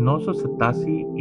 987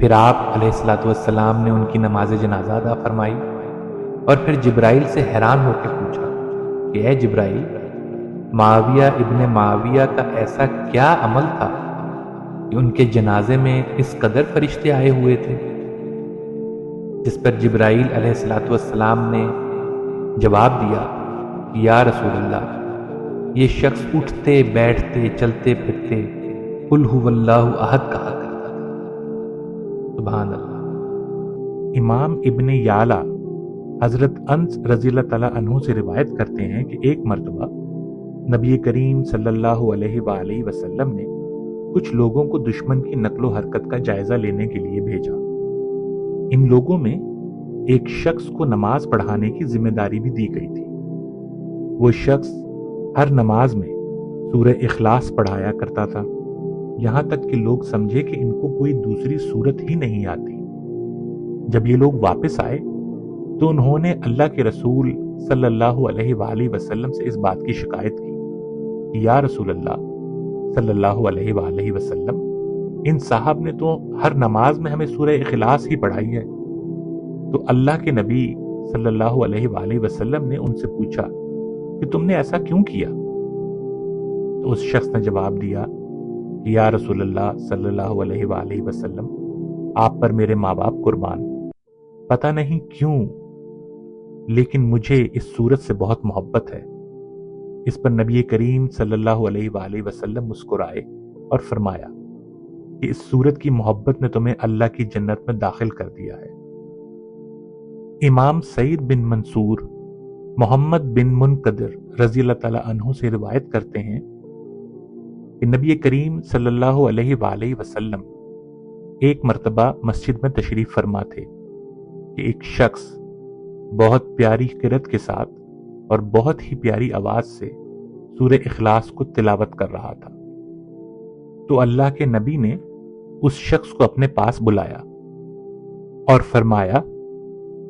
پھر آپ علیہ الصلوۃ والسلام نے ان کی نماز جنازہ ادا فرمائی اور پھر جبرائیل سے حیران ہو کے پوچھا کہ اے جبرائیل، معاویہ ابن معاویہ کا ایسا کیا عمل تھا کہ ان کے جنازے میں اس قدر فرشتے آئے ہوئے تھے؟ جس پر جبرائیل علیہ الصلوۃ والسلام نے جواب دیا کہ یا رسول اللہ، یہ شخص اٹھتے بیٹھتے چلتے پھرتے قل هو اللہ احد کہا کرتا تھا۔ سبحان اللہ۔ امام ابن یعلا حضرت انس رضی اللہ تعالیٰ عنہ سے روایت کرتے ہیں کہ ایک مرتبہ نبی کریم صلی اللہ علیہ وآلہ وسلم نے کچھ لوگوں کو دشمن کی نقل و حرکت کا جائزہ لینے کے لیے بھیجا۔ ان لوگوں میں ایک شخص کو نماز پڑھانے کی ذمہ داری بھی دی گئی تھی۔ وہ شخص ہر نماز میں سورہ اخلاص پڑھایا کرتا تھا، یہاں تک کہ لوگ سمجھے کہ ان کو کوئی دوسری صورت ہی نہیں آتی۔ جب یہ لوگ واپس آئے تو انہوں نے اللہ کے رسول صلی اللہ علیہ وآلہ وسلم سے اس بات کی شکایت کی کہ یا رسول اللہ صلی اللہ علیہ وآلہ وسلم، ان صاحب نے تو ہر نماز میں ہمیں سورہ اخلاص ہی پڑھائی ہے۔ تو اللہ کے نبی صلی اللہ علیہ وآلہ وسلم نے ان سے پوچھا کہ تم نے ایسا کیوں کیا؟ تو اس شخص نے جواب دیا کہ یا رسول اللہ صلی اللہ علیہ وآلہ وسلم، آپ پر میرے ماں باپ قربان، پتہ نہیں کیوں لیکن مجھے اس صورت سے بہت محبت ہے۔ اس پر نبی کریم صلی اللہ علیہ وآلہ وسلم مسکرائے اور فرمایا کہ اس صورت کی محبت نے تمہیں اللہ کی جنت میں داخل کر دیا ہے۔ امام سعید بن منصور محمد بن منقدر رضی اللہ تعالیٰ عنہ سے روایت کرتے ہیں کہ نبی کریم صلی اللہ علیہ وآلہ وسلم ایک مرتبہ مسجد میں تشریف فرما تھے کہ ایک شخص بہت پیاری قرأت کے ساتھ اور بہت ہی پیاری آواز سے سورہ اخلاص کو تلاوت کر رہا تھا۔ تو اللہ کے نبی نے اس شخص کو اپنے پاس بلایا اور فرمایا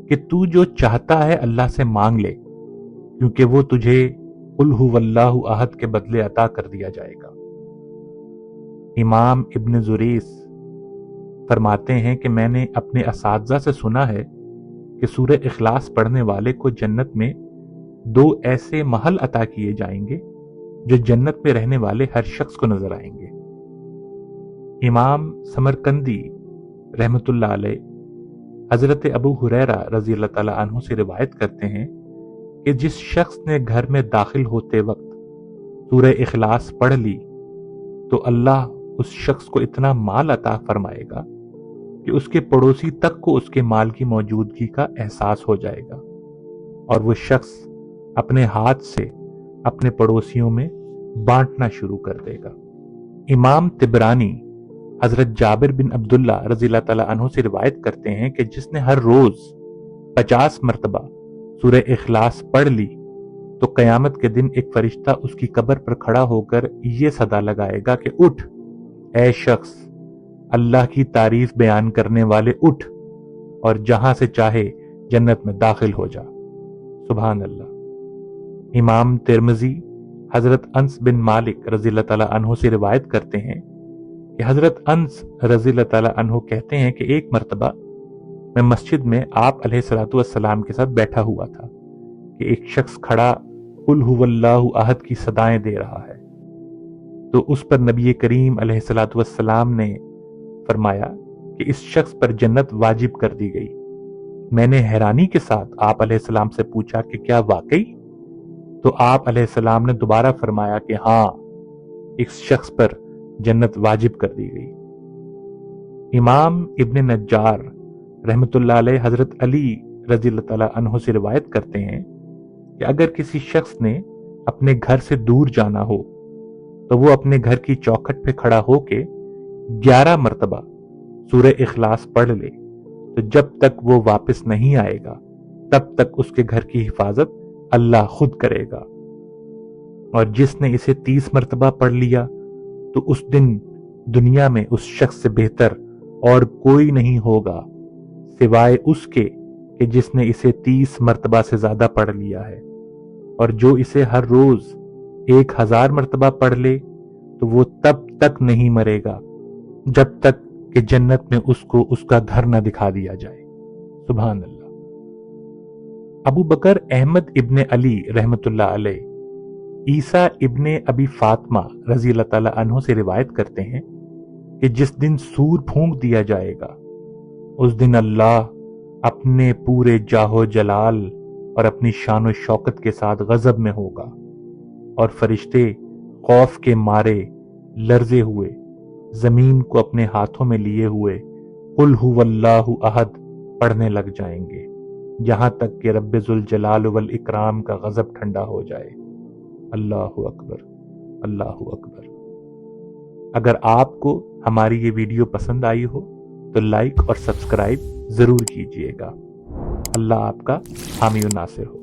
کہ تو جو چاہتا ہے اللہ سے مانگ لے، کیونکہ وہ تجھے قل هو اللہ احد کے بدلے عطا کر دیا جائے گا۔ امام ابن زریس فرماتے ہیں کہ میں نے اپنے اساتذہ سے سنا ہے کہ سورہ اخلاص پڑھنے والے کو جنت میں 2 ایسے محل عطا کیے جائیں گے جو جنت میں رہنے والے ہر شخص کو نظر آئیں گے۔ امام سمرقندی رحمت اللہ علیہ حضرت ابو ہریرہ رضی اللہ تعالیٰ عنہ سے روایت کرتے ہیں کہ جس شخص نے گھر میں داخل ہوتے وقت سورہ اخلاص پڑھ لی تو اللہ اس شخص کو اتنا مال عطا فرمائے گا کہ اس کے پڑوسی تک کو اس کے مال کی موجودگی کا احساس ہو جائے گا، اور وہ شخص اپنے ہاتھ سے اپنے پڑوسیوں میں بانٹنا شروع کر دے گا۔ امام طبرانی حضرت جابر بن عبداللہ رضی اللہ تعالیٰ عنہ سے روایت کرتے ہیں کہ جس نے ہر روز 50 مرتبہ سورہ اخلاص پڑھ لی تو قیامت کے دن ایک فرشتہ اس کی قبر پر کھڑا ہو کر یہ صدا لگائے گا کہ اٹھ اے شخص، اللہ کی تعریف بیان کرنے والے، اٹھ اور جہاں سے چاہے جنت میں داخل ہو جا۔ سبحان اللہ۔ امام ترمذی حضرت انس بن مالک رضی اللہ تعالیٰ عنہ سے روایت کرتے ہیں کہ حضرت انس رضی اللہ تعالیٰ عنہ کہتے ہیں کہ ایک مرتبہ میں مسجد میں آپ علیہ الصلوۃ والسلام کے ساتھ بیٹھا ہوا تھا کہ ایک شخص کھڑا قل هو اللہ احد کی صدائیں دے رہا ہے۔ تو اس پر نبی کریم علیہ الصلوۃ والسلام نے فرمایا کہ اس شخص پر جنت واجب کر دی گئی۔ میں نے حیرانی کے ساتھ آپ علیہ السلام سے پوچھا کہ کیا واقعی؟ تو آپ علیہ السلام نے دوبارہ فرمایا کہ ہاں، اس شخص پر جنت واجب کر دی گئی۔ امام ابن نجار رحمت اللہ علیہ حضرت علی رضی اللہ تعالیٰ عنہ سے روایت کرتے ہیں کہ اگر کسی شخص نے اپنے گھر سے دور جانا ہو تو وہ اپنے گھر کی چوکھٹ پہ کھڑا ہو کے 11 مرتبہ سورہ اخلاص پڑھ لے تو جب تک وہ واپس نہیں آئے گا تب تک اس کے گھر کی حفاظت اللہ خود کرے گا، اور جس نے اسے 30 مرتبہ پڑھ لیا تو اس دن دنیا میں اس شخص سے بہتر اور کوئی نہیں ہوگا سوائے اس کے کہ جس نے اسے 30 مرتبہ سے زیادہ پڑھ لیا ہے، اور جو اسے ہر روز 1000 مرتبہ پڑھ لے تو وہ تب تک نہیں مرے گا جب تک کہ جنت میں اس کو اس کا گھر نہ دکھا دیا جائے۔ سبحان اللہ۔ ابو بکر احمد ابن علی رحمت اللہ علیہ عیسیٰ ابن ابی فاطمہ رضی اللہ تعالیٰ عنہ سے روایت کرتے ہیں کہ جس دن سور پھونک دیا جائے گا اس دن اللہ اپنے پورے جاہ و جلال اور اپنی شان و شوکت کے ساتھ غضب میں ہوگا، اور فرشتے خوف کے مارے لرزے ہوئے زمین کو اپنے ہاتھوں میں لیے ہوئے قل هو اللہ احد پڑھنے لگ جائیں گے، یہاں تک کہ رب ذوالجلال والاکرام کا غضب ٹھنڈا ہو جائے۔ اللہ اکبر، اللہ اکبر۔ اگر آپ کو ہماری یہ ویڈیو پسند آئی ہو تو لائک اور سبسکرائب ضرور کیجیے گا۔ اللہ آپ کا حامی و ناصر ہو۔